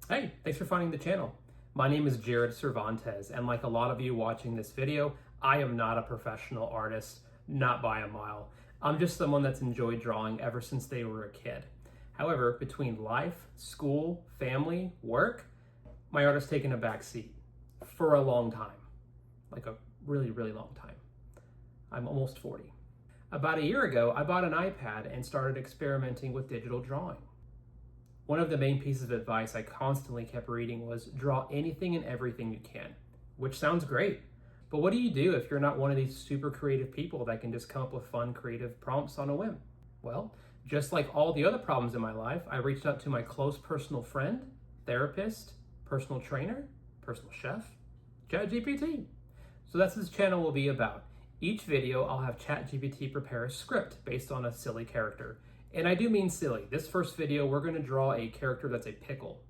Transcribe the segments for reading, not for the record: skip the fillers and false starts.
Hey, thanks for finding the channel. My name is Jared Cervantes, and like a lot of you watching this video, I am not a professional artist, not by a mile. I'm just someone that's enjoyed drawing ever since they were a kid. However, between life, school, family, work, my art has taken a back seat for a long time, like a really, really long time. I'm almost 40. About a year ago, I bought an iPad and started experimenting with digital drawing. One of the main pieces of advice I constantly kept reading was draw anything and everything you can, which sounds great. But what do you do if you're not one of these super creative people that can just come up with fun, creative prompts on a whim? Well, just like all the other problems in my life, I reached out to my close personal friend, therapist, personal trainer, personal chef, ChatGPT. So that's what this channel will be about. Each video, I'll have ChatGPT prepare a script based on a silly character. And I do mean silly. This first video, we're going to draw a character that's a pickle.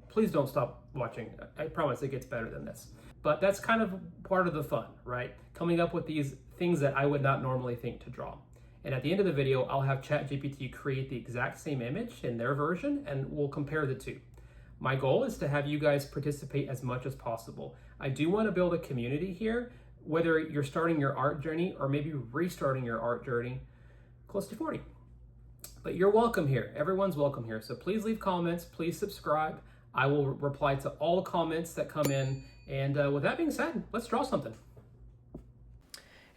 Please don't stop watching. I promise it gets better than this. But that's kind of part of the fun, right? Coming up with these things that I would not normally think to draw. And at the end of the video, I'll have ChatGPT create the exact same image in their version, and we'll compare the two. My goal is to have you guys participate as much as possible. I do want to build a community here, whether you're starting your art journey or maybe restarting your art journey close to 40. But you're welcome here. Everyone's welcome here. So please leave comments. Please subscribe. I will reply to all comments that come in. And with that being said, let's draw something.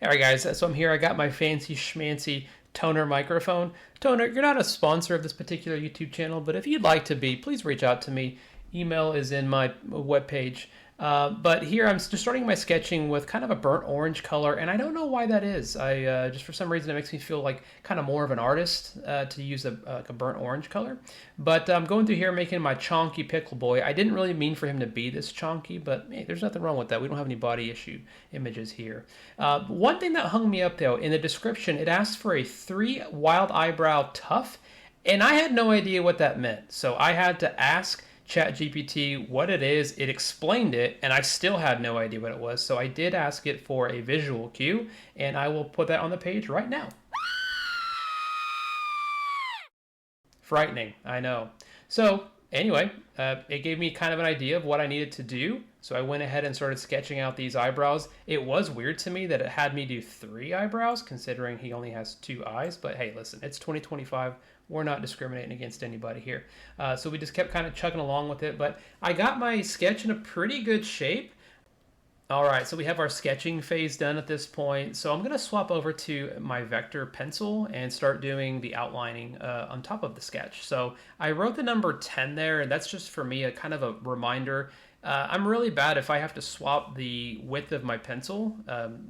All right, guys. So I'm here. I got my fancy schmancy Toner microphone. Toner, you're not a sponsor of this particular YouTube channel, but if you'd like to be, please reach out to me. Email is in my webpage. But here I'm just starting my sketching with kind of a burnt orange color, and I don't know why that is. I just for some reason it makes me feel like kind of more of an artist to use a burnt orange color. But I'm going through here making my chonky pickle boy. I didn't really mean for him to be this chonky, but hey, there's nothing wrong with that. We don't have any body issue images here. One thing that hung me up though, in the description, it asked for a 3 wild eyebrow tuft, and I had no idea what that meant. So I had to ask ChatGPT what it is. It explained it, and I still had no idea what it was. So I did ask it for a visual cue, and I will put that on the page right now. Frightening, I know. So anyway, it gave me kind of an idea of what I needed to do. So I went ahead and started sketching out these eyebrows. It was weird to me that it had me do 3 eyebrows, considering he only has 2 eyes. But hey, listen, it's 2025. We're not discriminating against anybody here. So we just kept kind of chugging along with it. But I got my sketch in a pretty good shape. All right, so we have our sketching phase done at this point. So I'm going to swap over to my vector pencil and start doing the outlining on top of the sketch. So I wrote the number 10 there, and that's just for me a kind of a reminder. I'm really bad if I have to swap the width of my pencil,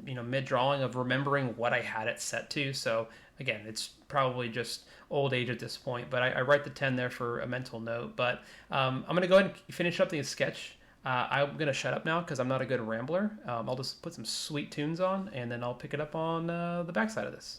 mid-drawing, of remembering what I had it set to. So again, it's probably just old age at this point, but I write the 10 there for a mental note. But I'm going to go ahead and finish up the sketch. I'm going to shut up now because I'm not a good rambler. I'll just put some sweet tunes on, and then I'll pick it up on the backside of this.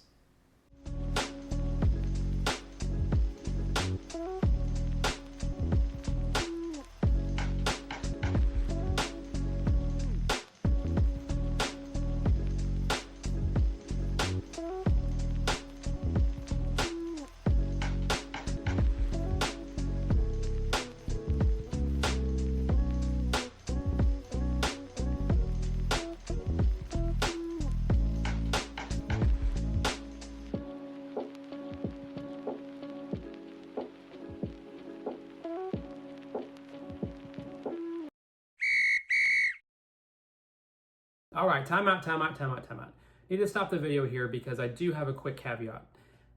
All right, time out. Need to stop the video here because I do have a quick caveat.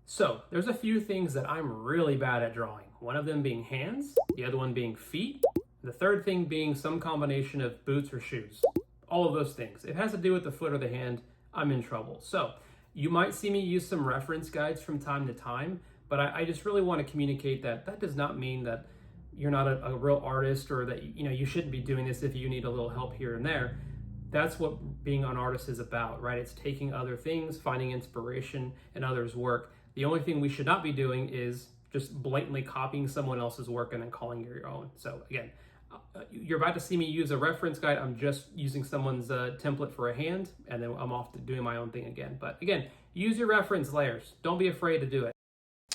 So there's a few things that I'm really bad at drawing. One of them being hands, the other one being feet, the third thing being some combination of boots or shoes. All of those things. If it has to do with the foot or the hand, I'm in trouble. So you might see me use some reference guides from time to time, but I just really want to communicate that does not mean that you're not a real artist, or that you shouldn't be doing this if you need a little help here and there. That's what being an artist is about, right? It's taking other things, finding inspiration in others' work. The only thing we should not be doing is just blatantly copying someone else's work and then calling it your own. So again, you're about to see me use a reference guide. I'm just using someone's template for a hand, and then I'm off to doing my own thing again. But again, use your reference layers. Don't be afraid to do it.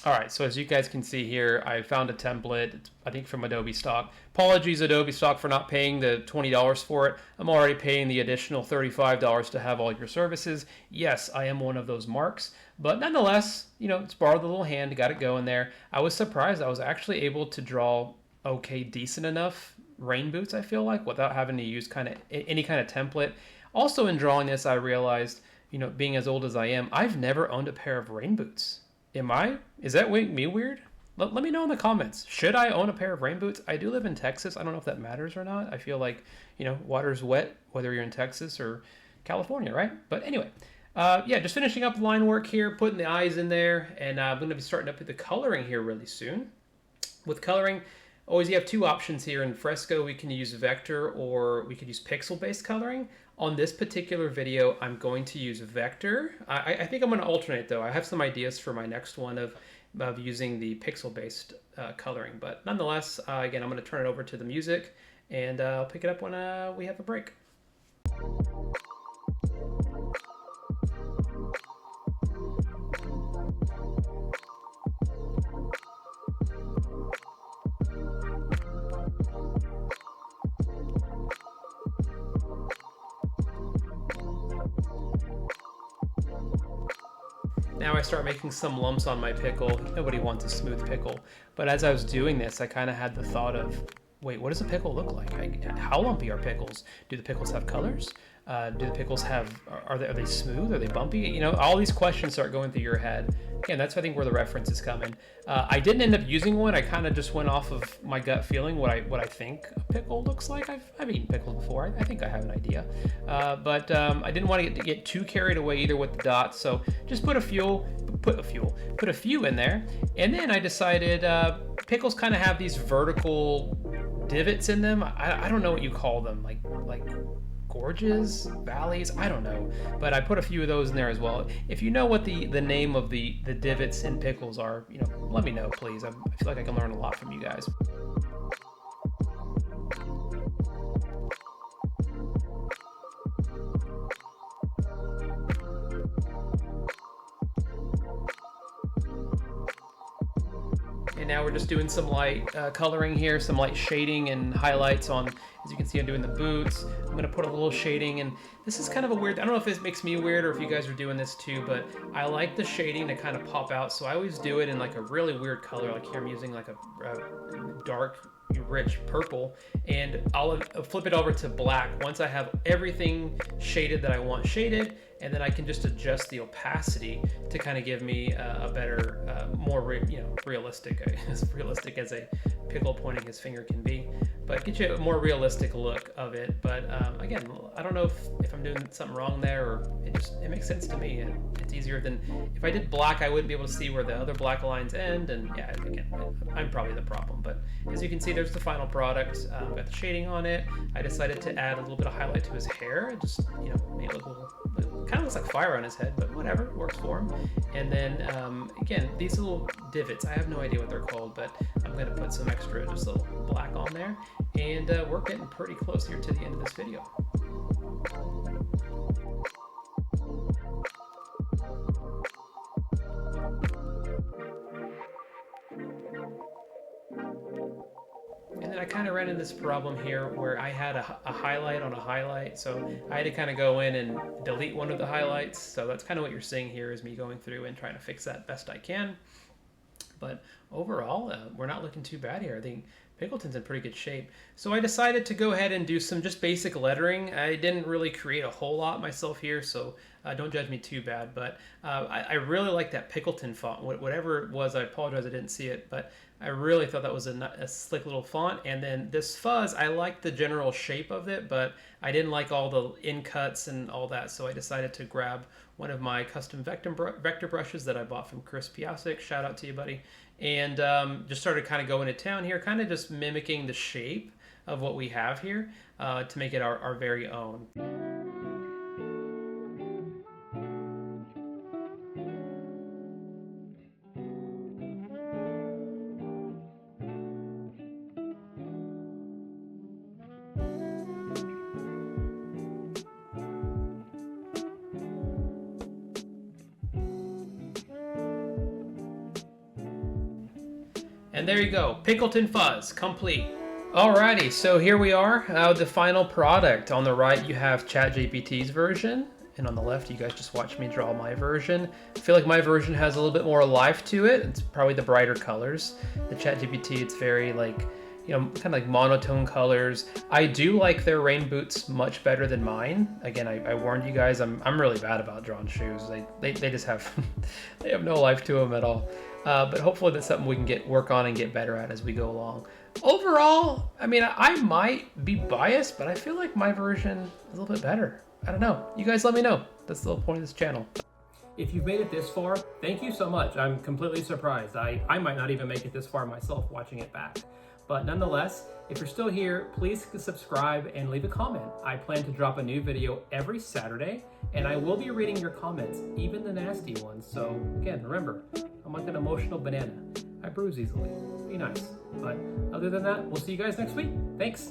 All right, so as you guys can see here, I found a template, I think from Adobe stock. Apologies, Adobe stock, for not paying the $20 for it. I'm already paying the additional $35 to have all your services. Yes, I am one of those marks, but nonetheless, you know, it's borrowed the little hand, got it going there. I was surprised I was actually able to draw okay, decent enough rain boots, I feel like, without having to use any kind of template. Also, in drawing this, I realized, you know, being as old as I am, I've never owned a pair of rain boots. Is that me weird? Let me know in the comments. Should I own a pair of rain boots? I do live in Texas. I don't know if that matters or not. I feel like, you know, water's wet, whether you're in Texas or California, right? But anyway, yeah, just finishing up line work here, putting the eyes in there, and I'm going to be starting up with the coloring here really soon. With coloring, always you have two options here. In Fresco, we can use vector or we could use pixel-based coloring. On this particular video, I'm going to use vector. I think I'm going to alternate though. I have some ideas for my next one of using the pixel-based coloring. But nonetheless, again, I'm going to turn it over to the music, and I'll pick it up when we have a break. Now I start making some lumps on my pickle. Nobody wants a smooth pickle. But as I was doing this, I kind of had the thought of, wait, what does a pickle look like? How lumpy are pickles? Do the pickles have colors? Do the pickles are they smooth? Are they bumpy? You know, all these questions start going through your head. Again, that's I think where the reference is coming. I didn't end up using one. I kind of just went off of my gut feeling, what I think a pickle looks like. I've eaten pickles before. I think I have an idea. But I didn't want to get too carried away either with the dots. So just put a few in there. And then I decided pickles kind of have these vertical divots in them. I don't know what you call them, like gorges, valleys, I don't know, but I put a few of those in there as well. If you know what the name of the divots in pickles are, you know, let me know, please. I feel like I can learn a lot from you guys. And now we're just doing some light coloring here, some light shading and highlights on, as you can see, I'm doing the boots. I'm gonna put a little shading, and this is kind of a weird, I don't know if this makes me weird or if you guys are doing this too, but I like the shading to kind of pop out, so I always do it in like a really weird color. Like here I'm using like a dark, rich purple, and I'll flip it over to black once I have everything shaded that I want shaded, and then I can just adjust the opacity to kind of give me a better, more realistic, as realistic as a pickle pointing his finger can be, but get you a more realistic look of it. But again, I don't know if I'm doing something wrong there, or it makes sense to me, and it's easier than if I did black. I wouldn't be able to see where the other black lines end, and yeah, again, I'm probably the problem. But as you can see, there's the final product. Got the shading on it. I decided to add a little bit of highlight to his hair, just, you know, make it look a little, kind of looks like fire on his head, but whatever, it works for him. And then again, these little divots, I have no idea what they're called, but I'm going to put some extra, just a little black on there, and we're getting pretty close here to the end of this video. And then I kind of ran into this problem here where I had a highlight on a highlight, so I had to kind of go in and delete one of the highlights. So that's kind of what you're seeing here, is me going through and trying to fix that best I can. But overall, we're not looking too bad here. I think Pickleton's in pretty good shape. So I decided to go ahead and do some just basic lettering. I didn't really create a whole lot myself here, so don't judge me too bad. But I really like that Pickleton font. Whatever it was, I apologize I didn't see it, but I really thought that was a slick little font. And then this fuzz, I like the general shape of it, but I didn't like all the in cuts and all that, so I decided to grab one of my custom vector brushes that I bought from Chris Piasek. Shout out to you, buddy. And just started kind of going to town here, kind of just mimicking the shape of what we have here to make it our very own. And there you go, Pickleton Fuzz, complete. Alrighty, so here we are, the final product. On the right you have ChatGPT's version, and on the left you guys just watch me draw my version. I feel like my version has a little bit more life to it. It's probably the brighter colors. The ChatGPT, it's very like, you know, kind of like monotone colors. I do like their rain boots much better than mine. Again, I warned you guys, I'm really bad about drawing shoes. They just have, they have no life to them at all. But hopefully that's something we can work on and get better at as we go along. Overall, I mean, I might be biased, but I feel like my version is a little bit better. I don't know. You guys let me know. That's the whole point of this channel. If you've made it this far, thank you so much. I'm completely surprised. I might not even make it this far myself watching it back. But nonetheless, if you're still here, please subscribe and leave a comment. I plan to drop a new video every Saturday, and I will be reading your comments, even the nasty ones. So again, remember, I'm like an emotional banana. I bruise easily. Be nice. But other than that, we'll see you guys next week. Thanks.